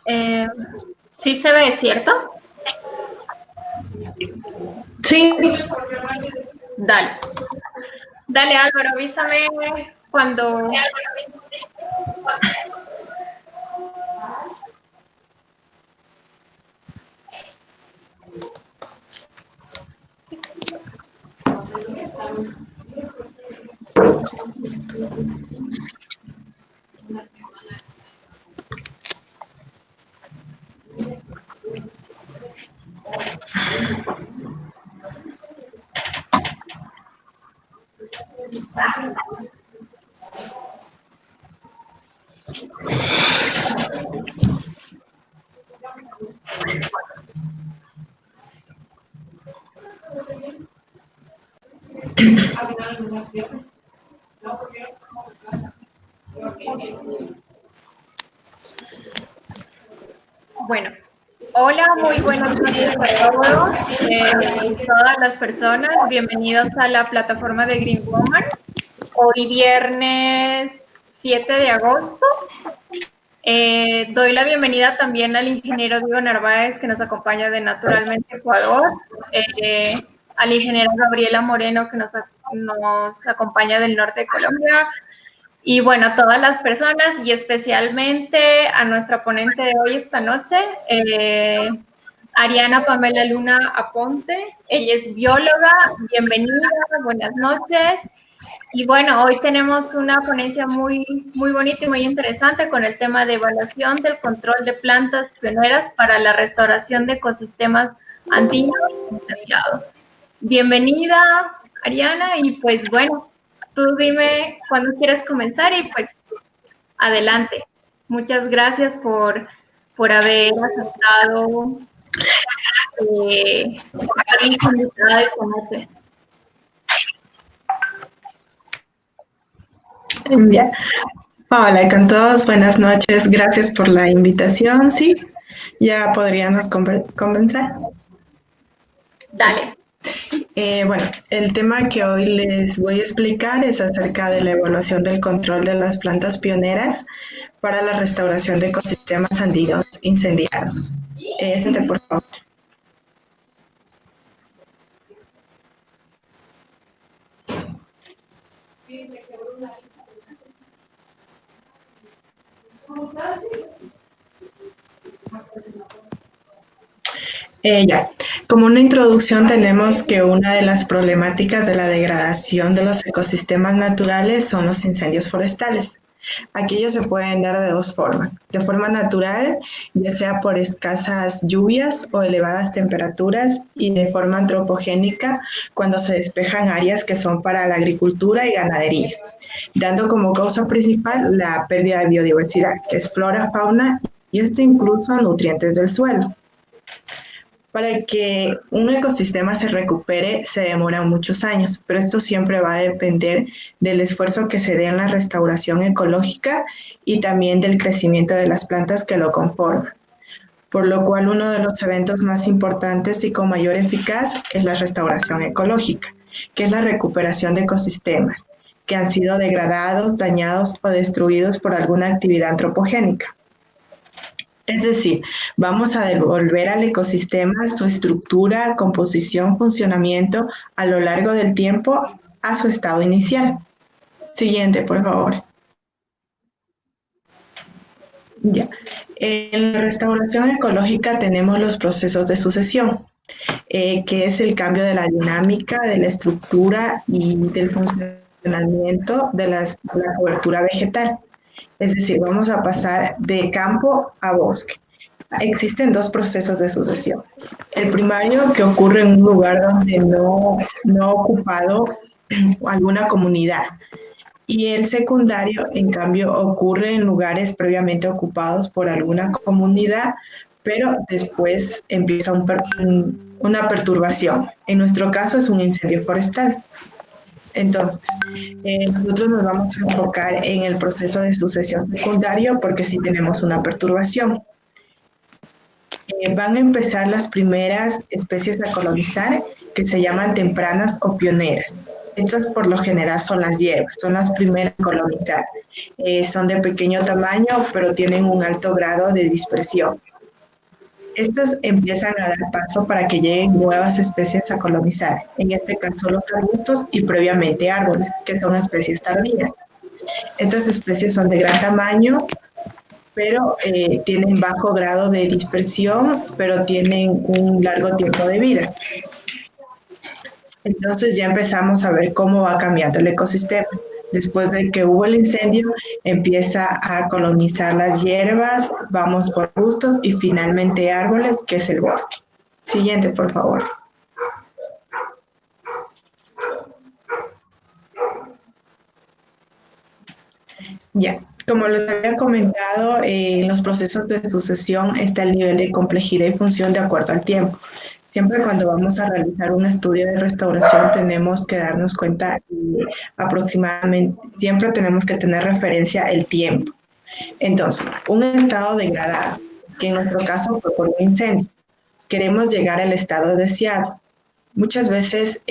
Eh, sí se ve, ¿cierto? Sí. Dale. Dale, Álvaro, avísame cuando... Bueno, hola, muy buenas noches a todos, todas las personas. Bienvenidos a la plataforma de Green Woman. Hoy viernes 7 de agosto. Doy la bienvenida también al ingeniero Diego Narváez, que nos acompaña de Naturalmente Ecuador, al ingeniero Gabriela Moreno, que nos acompaña del norte de Colombia, y bueno, a todas las personas y especialmente a nuestra ponente de hoy esta noche, Ariana Pamela Luna Aponte. Ella es bióloga. Bienvenida, buenas noches. Y bueno, hoy tenemos una ponencia muy bonita y muy interesante con el tema de evaluación del control de plantas pioneras para la restauración de ecosistemas andinos contaminados. Bienvenida, Ariana, y pues bueno, tú dime cuándo quieres comenzar y pues adelante. Muchas gracias por haber aceptado haber invitado esta noche. Ya. Hola con todos, buenas noches, gracias por la invitación. Sí, ya podríamos comenzar. Dale. Bueno, el tema que hoy les voy a explicar es acerca de la evaluación del control de las plantas pioneras para la restauración de ecosistemas andinos incendiados. Sente, por favor. Ya, como una introducción tenemos que una de las problemáticas de la degradación de los ecosistemas naturales son los incendios forestales. Aquellos se pueden dar de dos formas, de forma natural, ya sea por escasas lluvias o elevadas temperaturas, y de forma antropogénica cuando se despejan áreas que son para la agricultura y ganadería, dando como causa principal la pérdida de biodiversidad, que es flora, fauna y esto incluso nutrientes del suelo. Para que un ecosistema se recupere se demoran muchos años, pero esto siempre va a depender del esfuerzo que se dé en la restauración ecológica y también del crecimiento de las plantas que lo conforman. Por lo cual uno de los eventos más importantes y con mayor eficacia es la restauración ecológica, que es la recuperación de ecosistemas que han sido degradados, dañados o destruidos por alguna actividad antropogénica. Es decir, vamos a devolver al ecosistema su estructura, composición, funcionamiento a lo largo del tiempo a su estado inicial. Siguiente, por favor. Ya. En la restauración ecológica tenemos los procesos de sucesión, que es el cambio de la dinámica, de la estructura y del funcionamiento de la cobertura vegetal. Es decir, vamos a pasar de campo a bosque. Existen dos procesos de sucesión. El primario, que ocurre en un lugar donde no ha ocupado alguna comunidad. Y el secundario, en cambio, ocurre en lugares previamente ocupados por alguna comunidad, pero después empieza una perturbación. En nuestro caso es un incendio forestal. Entonces, nosotros nos vamos a enfocar en el proceso de sucesión secundario porque sí tenemos una perturbación. Van a empezar las primeras especies a colonizar que se llaman tempranas o pioneras. Estas por lo general son las hierbas, son las primeras en colonizar. Son de pequeño tamaño, pero tienen un alto grado de dispersión. Estas empiezan a dar paso para que lleguen nuevas especies a colonizar, en este caso los arbustos y previamente árboles, que son especies tardías. Estas especies son de gran tamaño, pero tienen bajo grado de dispersión, pero tienen un largo tiempo de vida. Entonces ya empezamos a ver cómo va cambiando el ecosistema. Después de que hubo el incendio, empieza a colonizar las hierbas, vamos por arbustos y finalmente árboles, que es el bosque. Siguiente, por favor. Ya, como les había comentado, en los procesos de sucesión está el nivel de complejidad y función de acuerdo al tiempo. Siempre cuando vamos a realizar un estudio de restauración tenemos que darnos cuenta que aproximadamente, siempre tenemos que tener referencia el tiempo. Entonces, un estado degradado, que en nuestro caso fue por un incendio, queremos llegar al estado deseado. Muchas veces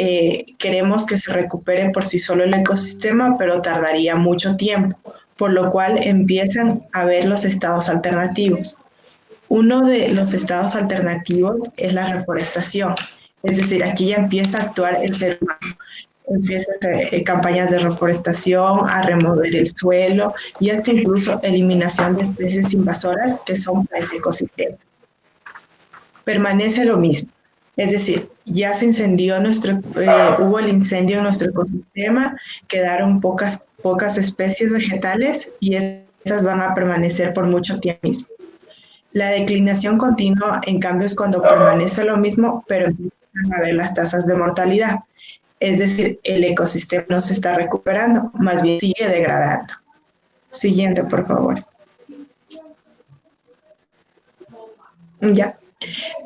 queremos que se recupere por sí solo el ecosistema, pero tardaría mucho tiempo, por lo cual empiezan a ver los estados alternativos. Uno de los estados alternativos es la reforestación, es decir, aquí ya empieza a actuar el ser humano. Empieza campañas de reforestación, a remover el suelo y hasta incluso eliminación de especies invasoras que son para ese ecosistema. Permanece lo mismo, es decir, ya se incendió hubo el incendio en nuestro ecosistema, quedaron pocas especies vegetales y esas van a permanecer por mucho tiempo mismo. La declinación continua, en cambio, es cuando permanece lo mismo, pero empiezan a ver las tasas de mortalidad. Es decir, el ecosistema no se está recuperando, más bien sigue degradando. Siguiente, por favor. Ya.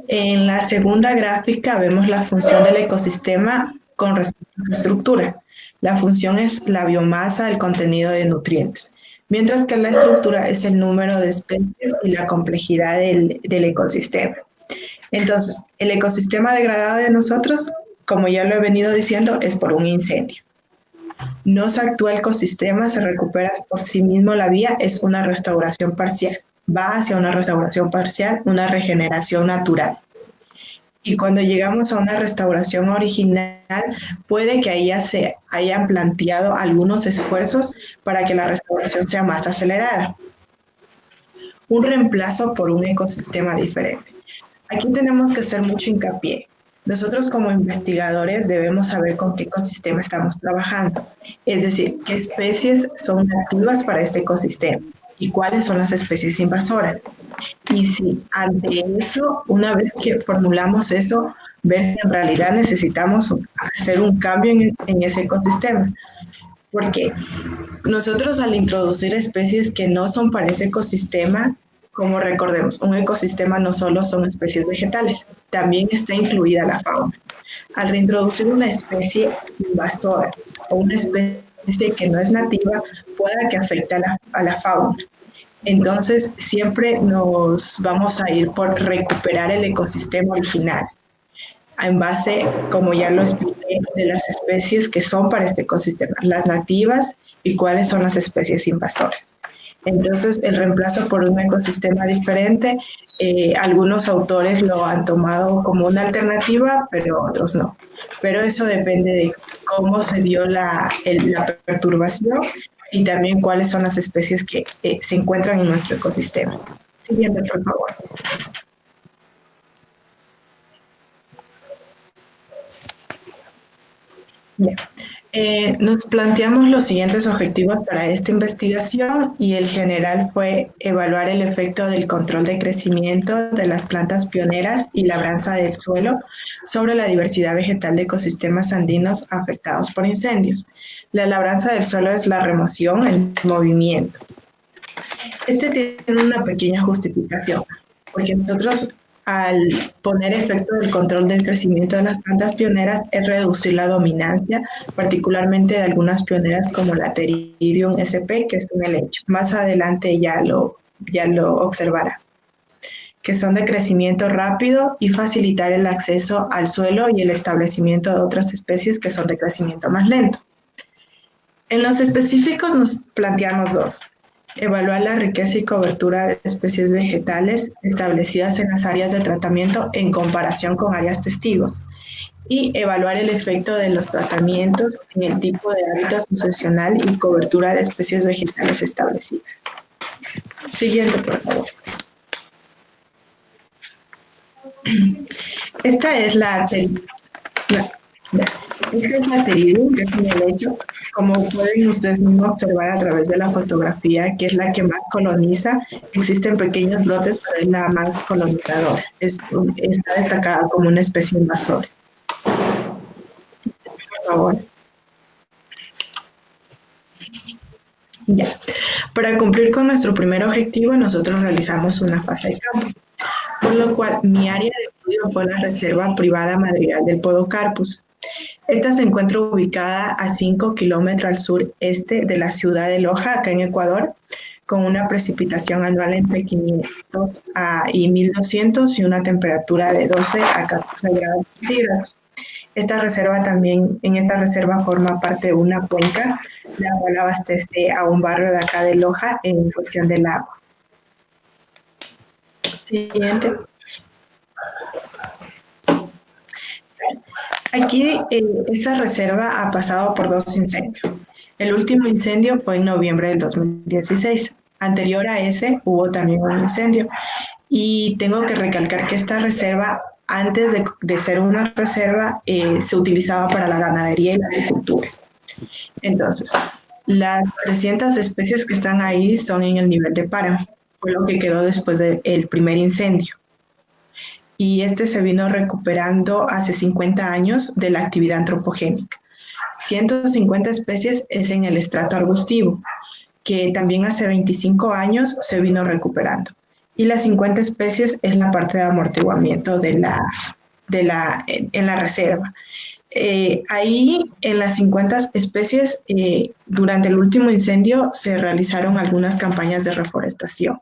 En la segunda gráfica vemos la función del ecosistema con respecto a su estructura. La función es la biomasa, el contenido de nutrientes, mientras que la estructura es el número de especies y la complejidad del ecosistema. Entonces, el ecosistema degradado de nosotros, como ya lo he venido diciendo, es por un incendio. No se actúa el ecosistema, se recupera por sí mismo la vía, es una restauración parcial. Va hacia una restauración parcial, una regeneración natural. Y cuando llegamos a una restauración original, puede que ahí ya se hayan planteado algunos esfuerzos para que la restauración sea más acelerada. Un reemplazo por un ecosistema diferente. Aquí tenemos que hacer mucho hincapié. Nosotros como investigadores debemos saber con qué ecosistema estamos trabajando, es decir, qué especies son nativas para este ecosistema y cuáles son las especies invasoras. Y si ante eso, una vez que formulamos eso, ver si en realidad necesitamos hacer un cambio en ese ecosistema. Porque nosotros al introducir especies que no son para ese ecosistema, como recordemos, un ecosistema no solo son especies vegetales, también está incluida la fauna. Al reintroducir una especie invasora o una especie que no es nativa, pueda que afecte a la fauna. Entonces, siempre nos vamos a ir por recuperar el ecosistema original, en base, como ya lo expliqué, de las especies que son para este ecosistema, las nativas y cuáles son las especies invasoras. Entonces, el reemplazo por un ecosistema diferente, algunos autores lo han tomado como una alternativa, pero otros no. Pero eso depende de cómo se dio la perturbación y también cuáles son las especies que se encuentran en nuestro ecosistema. Siguiente, por favor. Bien. Nos planteamos los siguientes objetivos para esta investigación y el general fue evaluar el efecto del control de crecimiento de las plantas pioneras y labranza del suelo sobre la diversidad vegetal de ecosistemas andinos afectados por incendios. La labranza del suelo es la remoción, el movimiento. Este tiene una pequeña justificación, porque nosotros al poner efecto del control del crecimiento de las plantas pioneras es reducir la dominancia, particularmente de algunas pioneras como la Pteridium sp, que es un helecho. Más adelante ya lo observará. que son de crecimiento rápido y facilitar el acceso al suelo y el establecimiento de otras especies que son de crecimiento más lento. En los específicos nos planteamos dos: evaluar la riqueza y cobertura de especies vegetales establecidas en las áreas de tratamiento en comparación con áreas testigos, y evaluar el efecto de los tratamientos en el tipo de hábitat sucesional y cobertura de especies vegetales establecidas. Siguiente, por favor. Esta es la teridum, que es un helecho. Como pueden ustedes mismos observar a través de la fotografía, que es la que más coloniza. Existen pequeños brotes, pero es la más colonizadora. Está destacada como una especie invasora. Por favor. Ya. Para cumplir con nuestro primer objetivo, nosotros realizamos una fase de campo, por lo cual mi área de estudio fue la Reserva Privada Madrigal del Podocarpus. Esta se encuentra ubicada a 5 kilómetros al sureste de la ciudad de Loja, acá en Ecuador, con una precipitación anual entre 500 y 1200 y una temperatura de 12 a 14 grados centígrados. En esta reserva forma parte de una cuenca, la cual abastece a un barrio de acá de Loja en cuestión del agua. Siguiente. Aquí esta reserva ha pasado por 2 incendios. El último incendio fue en noviembre del 2016. Anterior a ese hubo también un incendio. Y tengo que recalcar que esta reserva, antes de ser una reserva, se utilizaba para la ganadería y la agricultura. Entonces, las 300 especies que están ahí son en el nivel de páramo. Fue lo que quedó después del primer incendio. Y este se vino recuperando hace 50 años de la actividad antropogénica. 150 especies es en el estrato arbustivo, que también hace 25 años se vino recuperando. Y las 50 especies es la parte de amortiguamiento en la reserva. Ahí, en las 50 especies, durante el último incendio se realizaron algunas campañas de reforestación.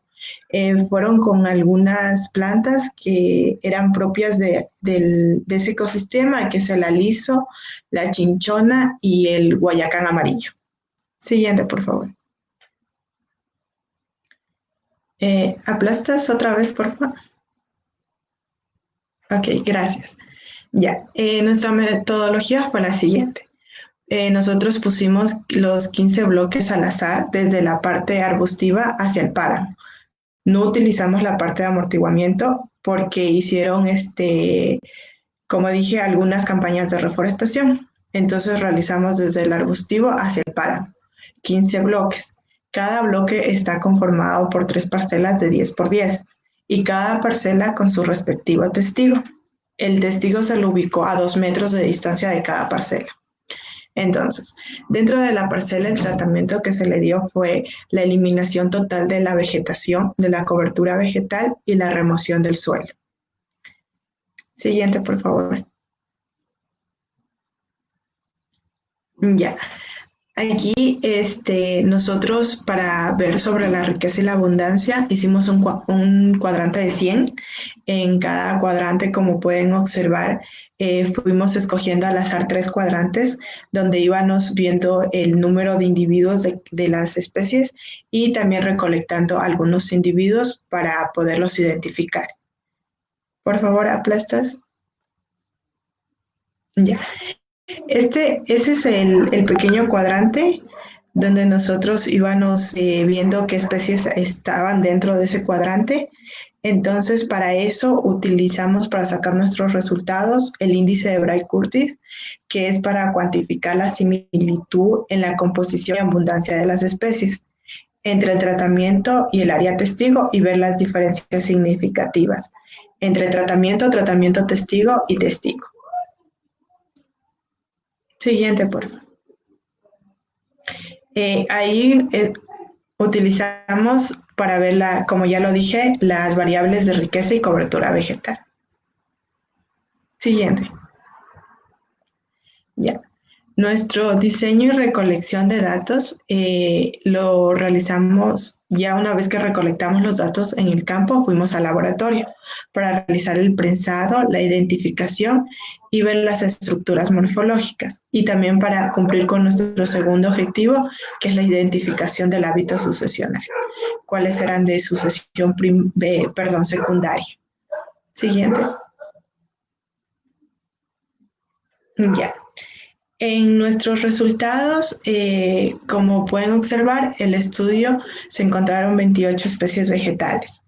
Fueron con algunas plantas que eran propias de ese ecosistema, que es el aliso, la chinchona y el guayacán amarillo. Siguiente, por favor. ¿Aplastas otra vez, por favor? Ok, gracias. Ya, nuestra metodología fue la siguiente. Nosotros pusimos los 15 bloques al azar desde la parte arbustiva hacia el páramo. No utilizamos la parte de amortiguamiento porque hicieron, como dije, algunas campañas de reforestación. Entonces realizamos desde el arbustivo hacia el páramo, 15 bloques. Cada bloque está conformado por 3 parcelas de 10 por 10 y cada parcela con su respectivo testigo. El testigo se lo ubicó a 2 metros de distancia de cada parcela. Entonces, dentro de la parcela, el tratamiento que se le dio fue la eliminación total de la vegetación, de la cobertura vegetal y la remoción del suelo. Siguiente, por favor. Ya. Aquí nosotros, para ver sobre la riqueza y la abundancia, hicimos un cuadrante de 100. En cada cuadrante, como pueden observar, fuimos escogiendo al azar 3 cuadrantes donde íbamos viendo el número de individuos de las especies y también recolectando algunos individuos para poderlos identificar. Por favor, aplastas. Ya. Ese es el pequeño cuadrante donde nosotros íbamos viendo qué especies estaban dentro de ese cuadrante. Entonces, para eso utilizamos, para sacar nuestros resultados, el índice de Bray-Curtis, que es para cuantificar la similitud en la composición y abundancia de las especies entre el tratamiento y el área testigo y ver las diferencias significativas entre tratamiento, testigo y testigo. Siguiente, por favor. Ahí utilizamos para ver, como ya lo dije, las variables de riqueza y cobertura vegetal. Siguiente. Ya. Nuestro diseño y recolección de datos lo realizamos ya una vez que recolectamos los datos en el campo, fuimos al laboratorio para realizar el prensado, la identificación y ver las estructuras morfológicas y también para cumplir con nuestro segundo objetivo, que es la identificación del hábito sucesional. ¿Cuáles eran de sucesión secundaria? Siguiente. Ya. En nuestros resultados, como pueden observar, el estudio se encontraron 28 especies vegetales.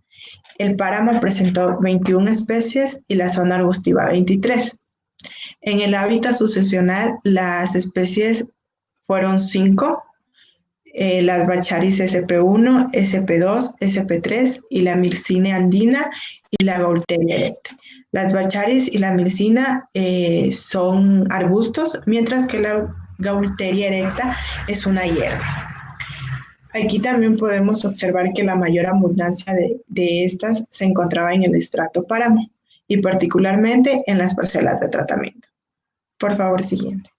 El páramo presentó 21 especies y la zona arbustiva 23. En el hábitat sucesional, las especies fueron 5, las Baccharis sp1, sp2, sp3 y la Mircina andina y la Gaultheria erecta. Las Baccharis y la Mircina son arbustos, mientras que la Gaultheria erecta es una hierba. Aquí también podemos observar que la mayor abundancia de estas se encontraba en el estrato páramo y particularmente en las parcelas de tratamiento. Por favor, siguiente.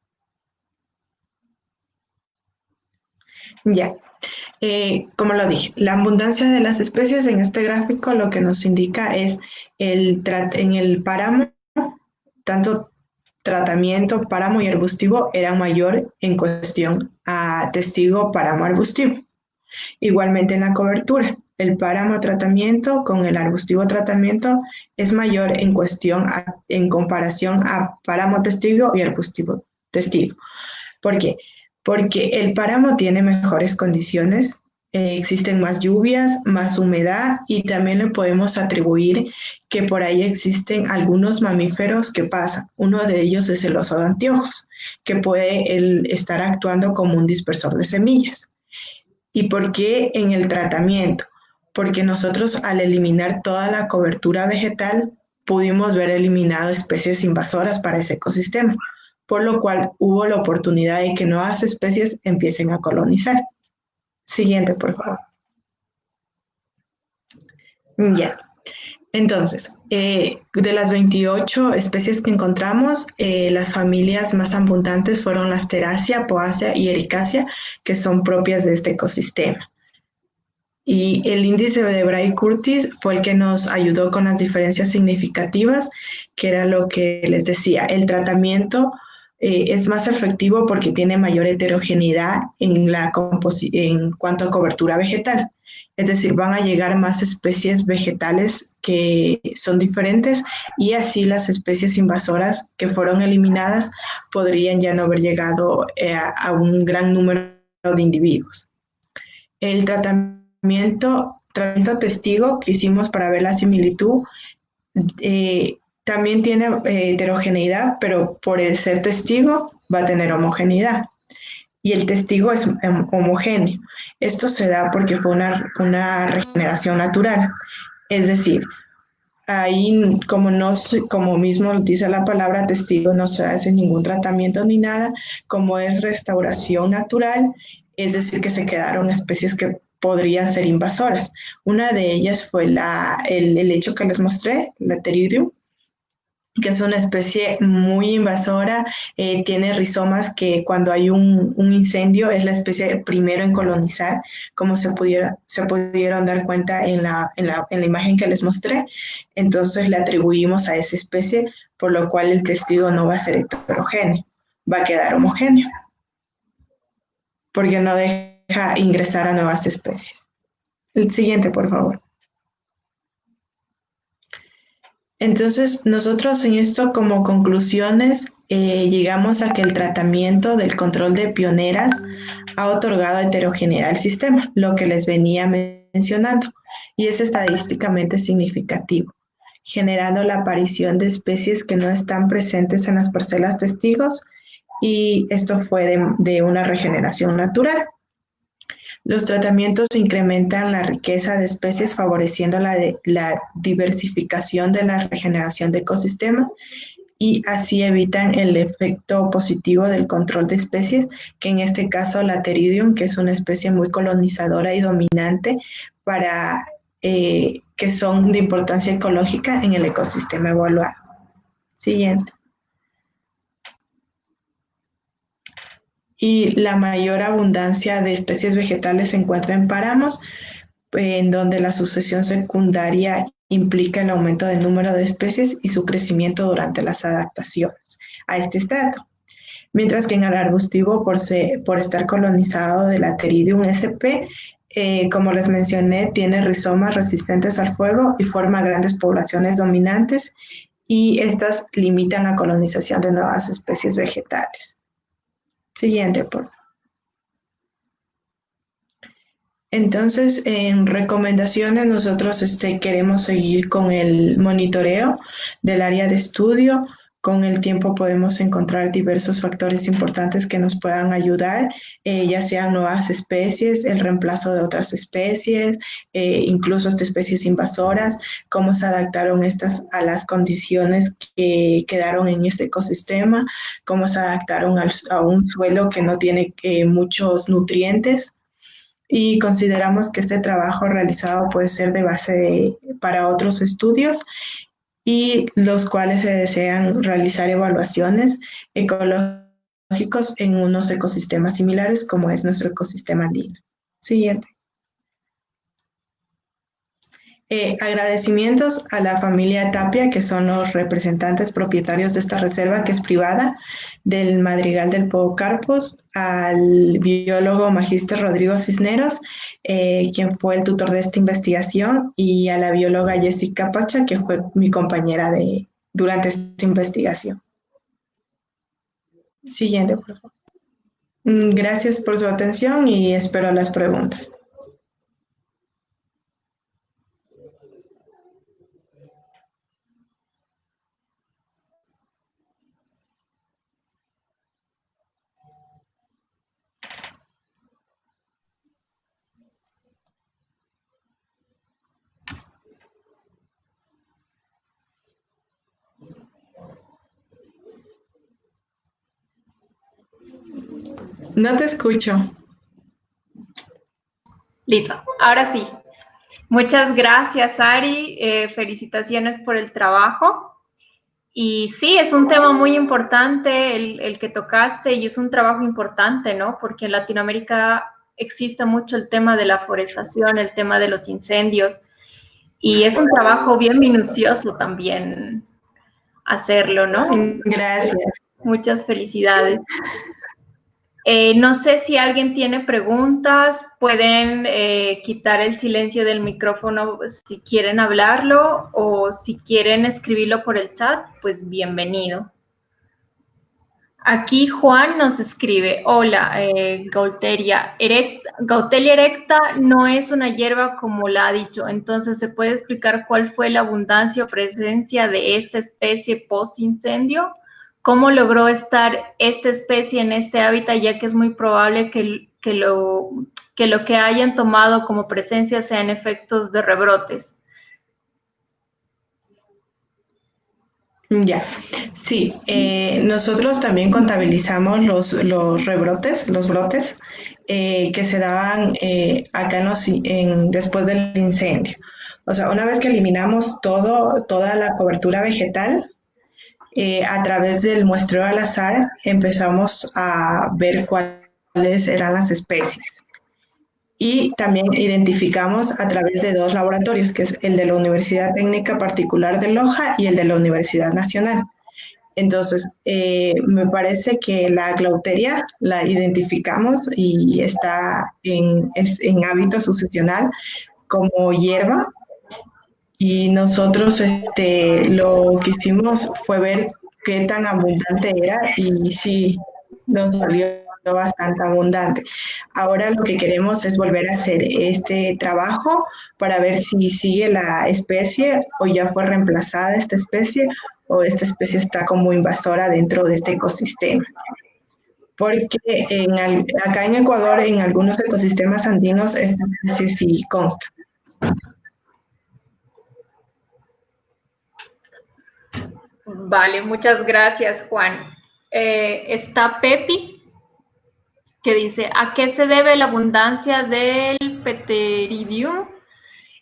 Ya. Como lo dije, la abundancia de las especies en este gráfico lo que nos indica es en el páramo, tanto tratamiento páramo y arbustivo era mayor en cuestión a testigo páramo arbustivo. Igualmente en la cobertura, el páramo tratamiento con el arbustivo tratamiento es mayor en comparación a páramo testigo y arbustivo testigo. ¿Por qué? Porque el páramo tiene mejores condiciones, existen más lluvias, más humedad y también le podemos atribuir que por ahí existen algunos mamíferos que pasan. Uno de ellos es el oso de anteojos, que puede estar actuando como un dispersor de semillas. ¿Y por qué en el tratamiento? Porque nosotros al eliminar toda la cobertura vegetal pudimos ver eliminado especies invasoras para ese ecosistema, por lo cual hubo la oportunidad de que nuevas especies empiecen a colonizar. Siguiente, por favor. Ya. Entonces, de las 28 especies que encontramos, las familias más abundantes fueron las Terácea, Poaceae y Ericaceae, que son propias de este ecosistema. Y el índice de Bray-Curtis fue el que nos ayudó con las diferencias significativas, que era lo que les decía, el tratamiento es más efectivo porque tiene mayor heterogeneidad en cuanto a cobertura vegetal. Es decir, van a llegar más especies vegetales que son diferentes y así las especies invasoras que fueron eliminadas podrían ya no haber llegado a un gran número de individuos. El tratamiento testigo que hicimos para ver la similitud también tiene heterogeneidad, pero por el ser testigo va a tener homogeneidad. Y el testigo es homogéneo. Esto se da porque fue una regeneración natural. Es decir, ahí como mismo dice la palabra testigo, no se hace ningún tratamiento ni nada, como es restauración natural, es decir, que se quedaron especies que podrían ser invasoras. Una de ellas fue el hecho que les mostré, la Pteridium, que es una especie muy invasora, tiene rizomas que cuando hay un incendio es la especie primero en colonizar, como se pudieron dar cuenta en la imagen que les mostré. Entonces le atribuimos a esa especie, por lo cual el testigo no va a ser heterogéneo, va a quedar homogéneo, porque no deja ingresar a nuevas especies. El siguiente, por favor. Entonces, nosotros en esto como conclusiones llegamos a que el tratamiento del control de pioneras ha otorgado heterogeneidad al sistema, lo que les venía mencionando, y es estadísticamente significativo, generando la aparición de especies que no están presentes en las parcelas testigos, y esto fue de una regeneración natural. Los tratamientos incrementan la riqueza de especies favoreciendo la diversificación de la regeneración de ecosistemas y así evitan el efecto positivo del control de especies, que en este caso la Pteridium, que es una especie muy colonizadora y dominante que son de importancia ecológica en el ecosistema evaluado. Siguiente. y la mayor abundancia de especies vegetales se encuentra en páramos, en donde la sucesión secundaria implica el aumento del número de especies y su crecimiento durante las adaptaciones a este estrato. Mientras que en el arbustivo, por estar colonizado del Ateridium sp, como les mencioné, tiene rizomas resistentes al fuego y forma grandes poblaciones dominantes, y estas limitan la colonización de nuevas especies vegetales. Siguiente, por favor. Entonces, en recomendaciones, nosotros queremos seguir con el monitoreo del área de estudio. Con el tiempo podemos encontrar diversos factores importantes que nos puedan ayudar, ya sean nuevas especies, el reemplazo de otras especies, incluso especies invasoras, cómo se adaptaron estas a las condiciones que quedaron en este ecosistema, cómo se adaptaron a un suelo que no tiene muchos nutrientes. Y consideramos que este trabajo realizado puede ser de base para otros estudios, y los cuales se desean realizar evaluaciones ecológicos en unos ecosistemas similares como es nuestro ecosistema andino. Siguiente. Agradecimientos a la familia Tapia, que son los representantes propietarios de esta reserva, que es privada, del Madrigal del Podocarpus, al biólogo magíster Rodrigo Cisneros, quien fue el tutor de esta investigación, y a la bióloga Jessica Pacha, que fue mi compañera durante esta investigación. Siguiente, por favor. Gracias por su atención y espero las preguntas. No te escucho. Listo, ahora sí. Muchas gracias, Ari. Felicitaciones por el trabajo. Y sí, es un tema muy importante el que tocaste, y es un trabajo importante, ¿no? Porque en Latinoamérica existe mucho el tema de la forestación, el tema de los incendios, y es un trabajo bien minucioso también hacerlo, ¿no? Gracias. Muchas felicidades. No sé si alguien tiene preguntas, pueden quitar el silencio del micrófono si quieren hablarlo, o si quieren escribirlo por el chat, pues bienvenido. Aquí Juan nos escribe: hola, Gautelia erecta no es una hierba como la ha dicho, entonces ¿se puede explicar cuál fue la abundancia o presencia de esta especie post-incendio? ¿Cómo logró estar esta especie en este hábitat, ya que es muy probable que lo que hayan tomado como presencia sean efectos de rebrotes? Ya, sí, nosotros también contabilizamos los rebrotes, los brotes que se daban acá después del incendio. O sea, una vez que eliminamos toda la cobertura vegetal, a través del muestreo al azar empezamos a ver cuáles eran las especies. Y también identificamos a través de dos laboratorios, que es el de la Universidad Técnica Particular de Loja y el de la Universidad Nacional. Entonces, me parece que la glauteria la identificamos y está en hábito sucesional como hierba, y nosotros lo que hicimos fue ver qué tan abundante era, y sí, nos salió bastante abundante. Ahora lo que queremos es volver a hacer este trabajo para ver si sigue la especie o ya fue reemplazada esta especie, o esta especie está como invasora dentro de este ecosistema. Porque acá en Ecuador, en algunos ecosistemas andinos, esta especie sí consta. Vale, muchas gracias, Juan. Está Pepi, que dice: ¿a qué se debe la abundancia del Pteridium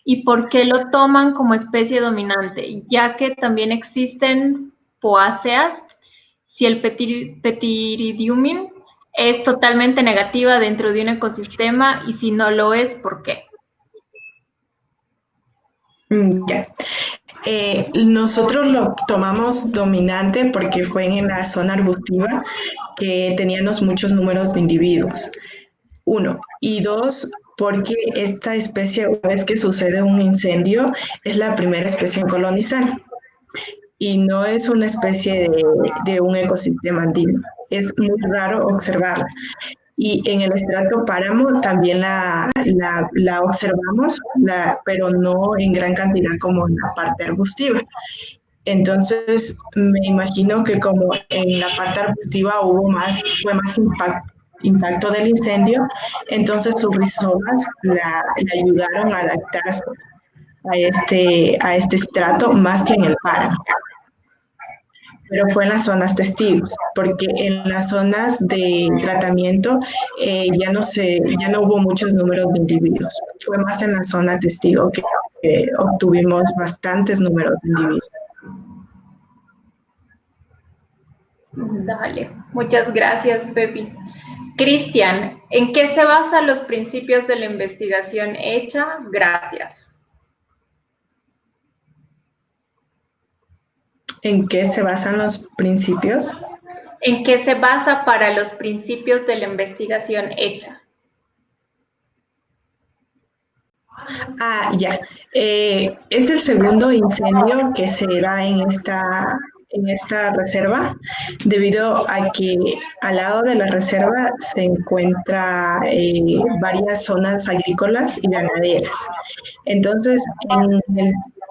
y por qué lo toman como especie dominante? Ya que también existen poáceas, si el Pteridium es totalmente negativa dentro de un ecosistema y si no lo es, ¿por qué? Ya. Nosotros lo tomamos dominante porque fue en la zona arbustiva que teníamos muchos números de individuos. Uno. Y dos, porque esta especie, una vez que sucede un incendio, es la primera especie en colonizar. Y no es una especie de un ecosistema andino. Es muy raro observarla. Y en el estrato páramo también la observamos, pero no en gran cantidad como en la parte arbustiva. Entonces, me imagino que como en la parte arbustiva fue más impacto del incendio, entonces sus rizomas la ayudaron a adaptarse a este estrato más que en el páramo. Pero fue en las zonas testigos, porque en las zonas de tratamiento ya no hubo muchos números de individuos. Fue más en la zona testigo que obtuvimos bastantes números de individuos. Dale, muchas gracias, Pepi. Cristian, ¿en qué se basan los principios de la investigación hecha? Gracias. ¿En qué se basan los principios? ¿En qué se basa para los principios de la investigación hecha? Ya. Es el segundo incendio que se da en esta reserva, debido a que al lado de la reserva se encuentra varias zonas agrícolas y ganaderas. Entonces,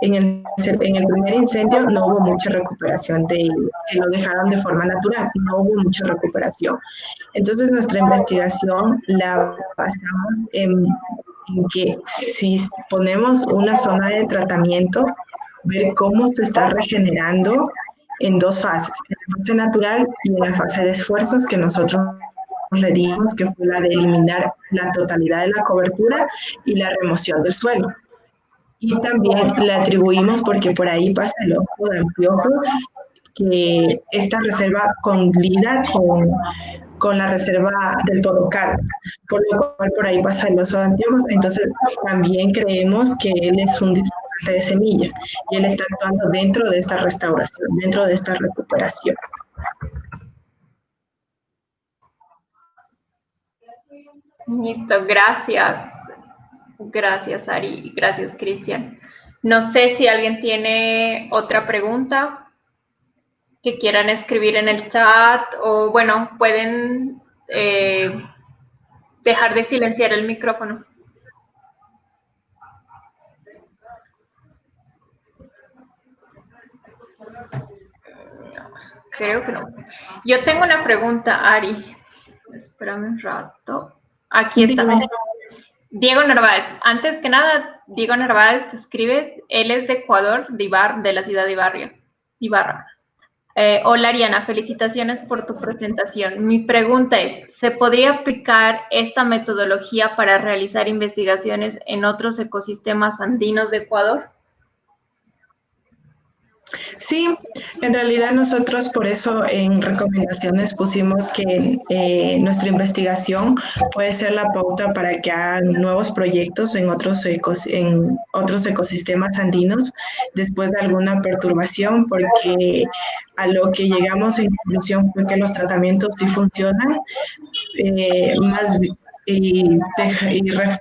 en el primer incendio no hubo mucha recuperación que lo dejaron de forma natural, no hubo mucha recuperación. Entonces, nuestra investigación la basamos en que si ponemos una zona de tratamiento, ver cómo se está regenerando en dos fases, en la fase natural y en la fase de esfuerzos que nosotros le dimos, que fue la de eliminar la totalidad de la cobertura y la remoción del suelo. Y también le atribuimos, porque por ahí pasa el ojo de anteojos, que esta reserva conglida con la reserva del Podocarpo, por lo cual por ahí pasa el oso de anteojos. Entonces también creemos que él es un dispersante de semillas y él está actuando dentro de esta restauración, dentro de esta recuperación. Listo, gracias. Gracias, Ari. Gracias, Cristian. No sé si alguien tiene otra pregunta que quieran escribir en el chat o, bueno, pueden dejar de silenciar el micrófono. Creo que no. Yo tengo una pregunta, Ari. Espérame un rato. Aquí está. Dime. Diego Narváez. Antes que nada, Diego Narváez te escribe. Él es de Ecuador, de la ciudad de Ibarra. Hola, Ariana. Felicitaciones por tu presentación. Mi pregunta es, ¿se podría aplicar esta metodología para realizar investigaciones en otros ecosistemas andinos de Ecuador? Sí, en realidad nosotros por eso en recomendaciones pusimos que nuestra investigación puede ser la pauta para que hagan nuevos proyectos en otros ecosistemas andinos después de alguna perturbación, porque a lo que llegamos en conclusión fue que los tratamientos sí funcionan,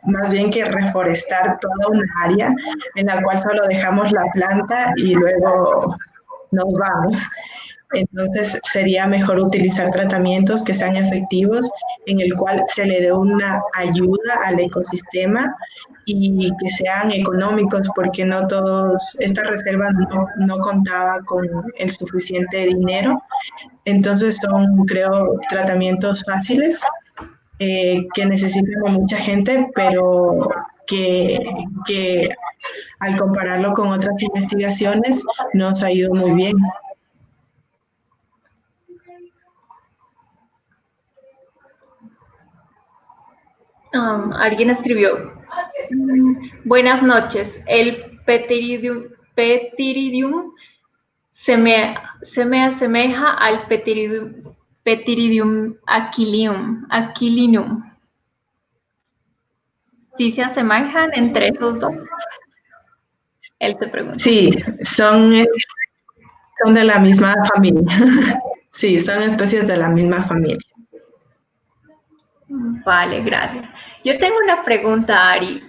más bien que reforestar toda una área en la cual solo dejamos la planta y luego nos vamos. Entonces sería mejor utilizar tratamientos que sean efectivos, en el cual se le dé una ayuda al ecosistema y que sean económicos, porque no todos, esta reserva no contaba con el suficiente dinero. Entonces son, creo, tratamientos fáciles que necesitan a mucha gente, pero que al compararlo con otras investigaciones nos ha ido muy bien. Alguien escribió, buenas noches, el Petiridium se me asemeja al Petridium aquilinum. ¿Sí se asemejan entre esos dos? Él te pregunta. Sí, son de la misma familia. Sí, son especies de la misma familia. Vale, gracias. Yo tengo una pregunta, Ari.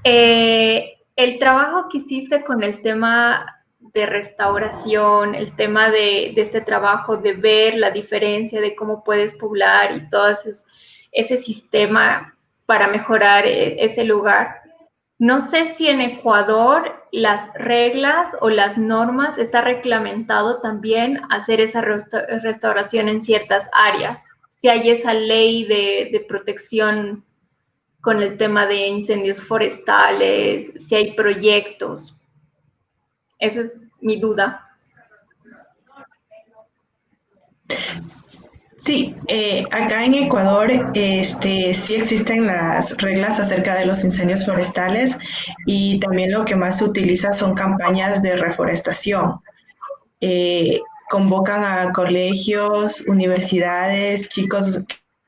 El trabajo que hiciste con el tema de restauración, el tema de este trabajo de ver la diferencia de cómo puedes poblar y todo ese sistema para mejorar ese lugar. No sé si en Ecuador las reglas o las normas está reglamentado también hacer esa restauración en ciertas áreas. Si hay esa ley de protección con el tema de incendios forestales, si hay proyectos. Esa es mi duda. Sí, acá en Ecuador sí existen las reglas acerca de los incendios forestales y también lo que más se utiliza son campañas de reforestación. Convocan a colegios, universidades, chicos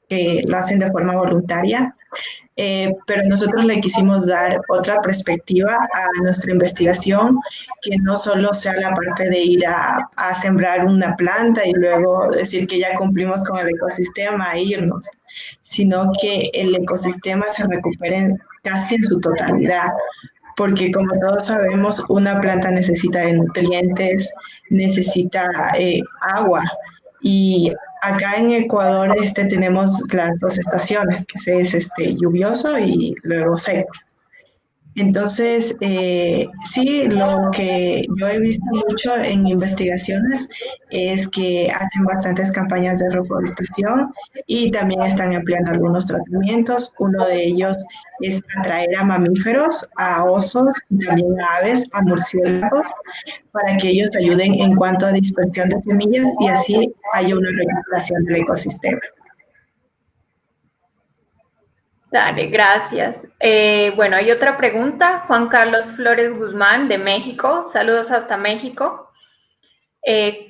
que lo hacen de forma voluntaria, pero nosotros le quisimos dar otra perspectiva a nuestra investigación, que no solo sea la parte de ir a sembrar una planta y luego decir que ya cumplimos con el ecosistema e irnos, sino que el ecosistema se recupere casi en su totalidad, porque como todos sabemos, una planta necesita de nutrientes, necesita agua y acá en Ecuador tenemos las dos estaciones, que es lluvioso y luego seco. Entonces, sí, lo que yo he visto mucho en investigaciones es que hacen bastantes campañas de reforestación y también están empleando algunos tratamientos. Uno de ellos es atraer a mamíferos, a osos y también a aves, a murciélagos, para que ellos ayuden en cuanto a dispersión de semillas y así haya una recuperación del ecosistema. Dale, gracias. Bueno, hay otra pregunta. Juan Carlos Flores Guzmán, de México. Saludos hasta México.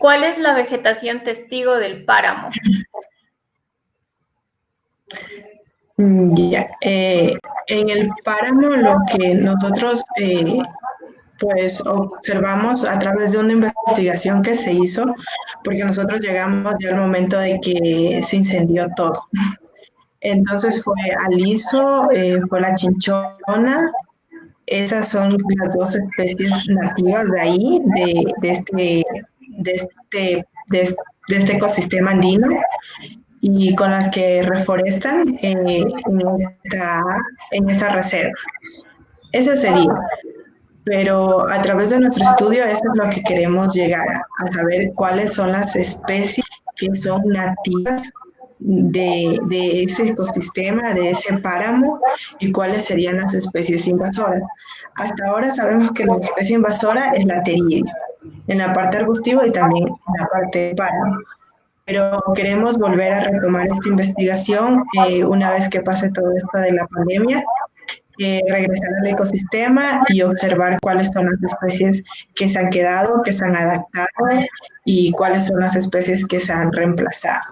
¿Cuál es la vegetación testigo del páramo? Ya, en el páramo lo que nosotros pues observamos a través de una investigación que se hizo, porque nosotros llegamos ya al momento de que se incendió todo. Entonces fue aliso, fue la chinchona, esas son las dos especies nativas de ahí, de este ecosistema andino y con las que reforestan en esa reserva. Ese sería. Pero a través de nuestro estudio eso es lo que queremos llegar a saber cuáles son las especies que son nativas de ese ecosistema, de ese páramo y cuáles serían las especies invasoras. Hasta ahora sabemos que la especie invasora es la teridia, en la parte arbustiva y también en la parte de páramo. Pero queremos volver a retomar esta investigación una vez que pase todo esto de la pandemia, regresar al ecosistema y observar cuáles son las especies que se han quedado, que se han adaptado y cuáles son las especies que se han reemplazado.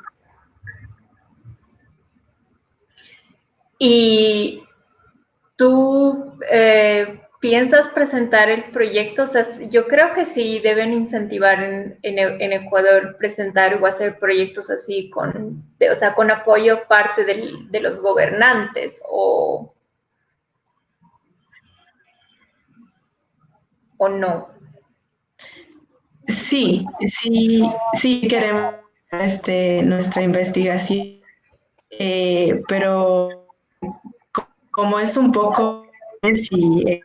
¿Y tú piensas presentar el proyecto? O sea, yo creo que sí deben incentivar en Ecuador presentar o hacer proyectos así o sea, con apoyo parte de los gobernantes o no. Sí, sí queremos nuestra investigación, pero como es un poco si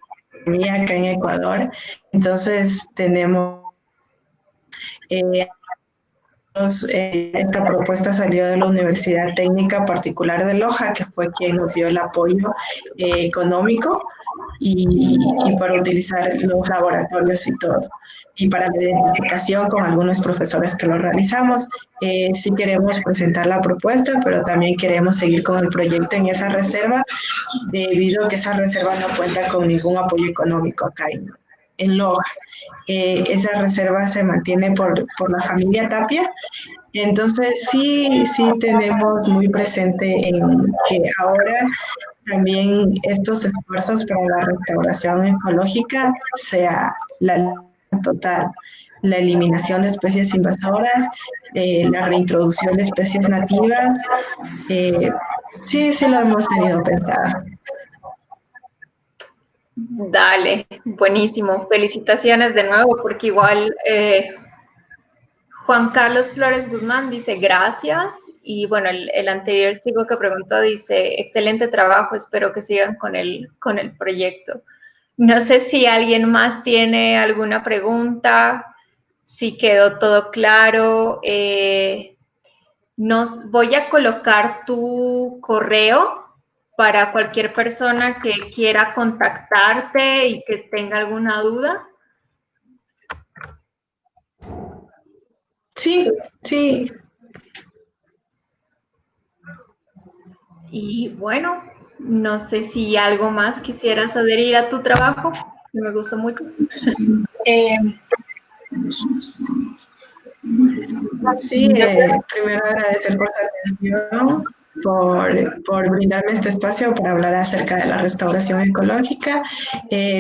acá en Ecuador, entonces tenemos esta propuesta salió de la Universidad Técnica Particular de Loja, que fue quien nos dio el apoyo económico y para utilizar los laboratorios y todo. Y para la identificación con algunos profesores que lo realizamos, sí queremos presentar la propuesta, pero también queremos seguir con el proyecto en esa reserva, debido a que esa reserva no cuenta con ningún apoyo económico acá. en Loja. Esa reserva se mantiene por la familia Tapia. Entonces sí tenemos muy presente en que ahora también estos esfuerzos para la restauración ecológica sea la total, la eliminación de especies invasoras, la reintroducción de especies nativas. Sí lo hemos tenido pensado. Dale, buenísimo. Felicitaciones de nuevo, porque igual Juan Carlos Flores Guzmán dice gracias. Y bueno, el anterior chico que preguntó dice excelente trabajo, espero que sigan con el proyecto. No sé si alguien más tiene alguna pregunta, si quedó todo claro. Voy a colocar tu correo para cualquier persona que quiera contactarte y que tenga alguna duda. Sí. Y bueno, no sé si algo más quisieras adherir a tu trabajo, que me gustó mucho. Sí, primero agradecer por su atención, por brindarme este espacio para hablar acerca de la restauración ecológica.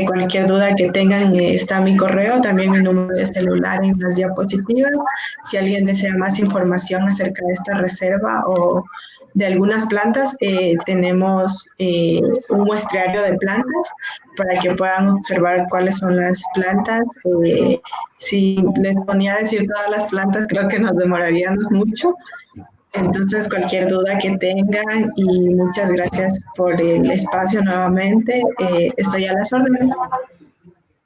Cualquier duda que tengan, está mi correo, también mi número de celular en las diapositivas. Si alguien desea más información acerca de esta reserva o de algunas plantas, tenemos un muestrario de plantas para que puedan observar cuáles son las plantas. Si les ponía a decir todas las plantas, creo que nos demoraríamos mucho. Entonces, cualquier duda que tengan, y muchas gracias por el espacio nuevamente, estoy a las órdenes.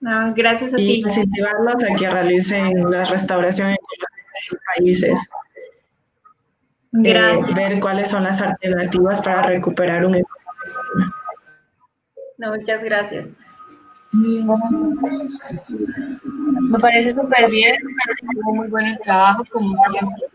No, gracias a ti. Y incentivarlos a que realicen la restauración ecológica de sus países. Ver cuáles son las alternativas para recuperar un ecosistema. No, muchas gracias. Me parece súper bien, muy bueno el trabajo, como siempre.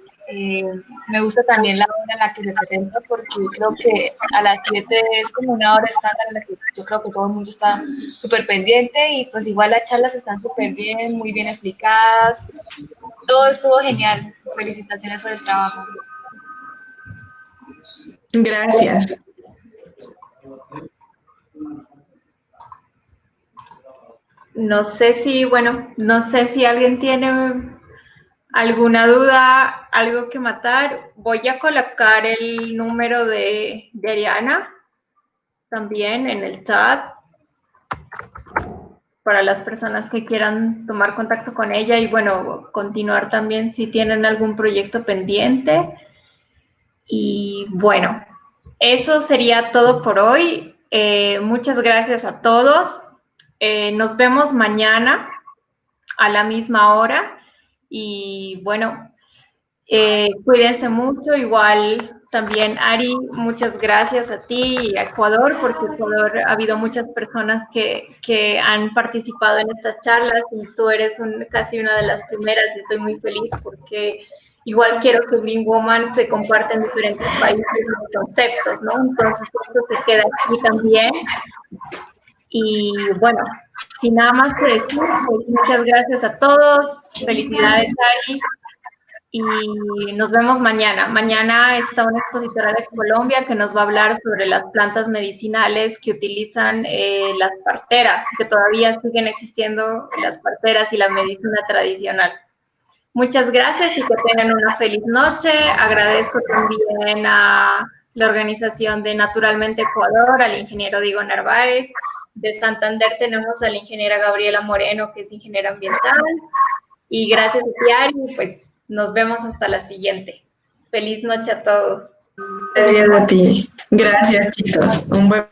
Me gusta también la hora en la que se presenta, porque creo que a las 7 es como una hora estándar en la que yo creo que todo el mundo está súper pendiente, y pues igual las charlas están súper bien, muy bien explicadas. Todo estuvo genial. Felicitaciones por el trabajo. Gracias. No sé si alguien tiene alguna duda, algo que matar. Voy a colocar el número de Ariana también en el chat para las personas que quieran tomar contacto con ella y bueno, continuar también si tienen algún proyecto pendiente. Y bueno, eso sería todo por hoy. Muchas gracias a todos. Nos vemos mañana a la misma hora. Y bueno, cuídense mucho. Igual también, Ari, muchas gracias a ti y a Ecuador, porque Ecuador ha habido muchas personas que han participado en estas charlas y tú eres casi una de las primeras y estoy muy feliz porque igual quiero que Green Woman se comparta en diferentes países los conceptos, ¿no? Entonces esto se queda aquí también. Y bueno, sin nada más que decir, pues muchas gracias a todos. Felicidades, Ari. Y nos vemos mañana. Mañana está una expositora de Colombia que nos va a hablar sobre las plantas medicinales que utilizan las parteras, que todavía siguen existiendo las parteras y la medicina tradicional. Muchas gracias y que tengan una feliz noche. Agradezco también a la organización de Naturalmente Ecuador, al ingeniero Diego Narváez. De Santander tenemos a la ingeniera Gabriela Moreno, que es ingeniera ambiental. Y gracias a ti, Ari, pues nos vemos hasta la siguiente. Feliz noche a todos. Gracias a ti. Gracias, chicos. Un buen